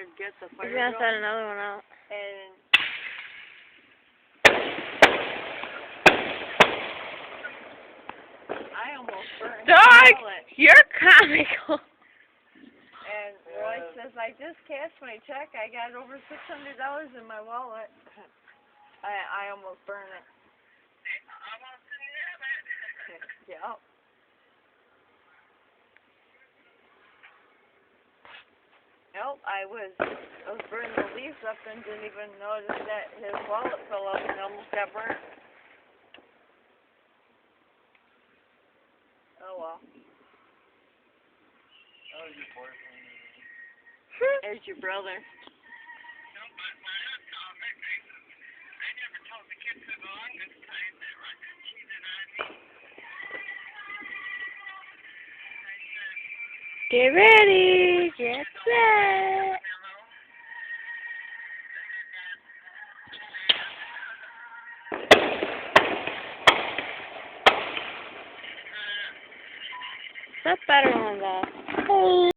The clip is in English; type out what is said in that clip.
to get the fire He's gonna going, set another one out. and I almost burned his Dog, wallet. you're comical. And Roy says, I just cashed my check. I got over $600 in my wallet. I almost burned it. Yeah. Nope, I was burning the leaves up and didn't even notice that his wallet fell off and almost got burnt. Oh well. Oh, your boyfriend. There's your brother. No, but my aunt told me, I never told the kids to go on this time. They were cheating on me. I said, Get ready. Get set. That's better than that.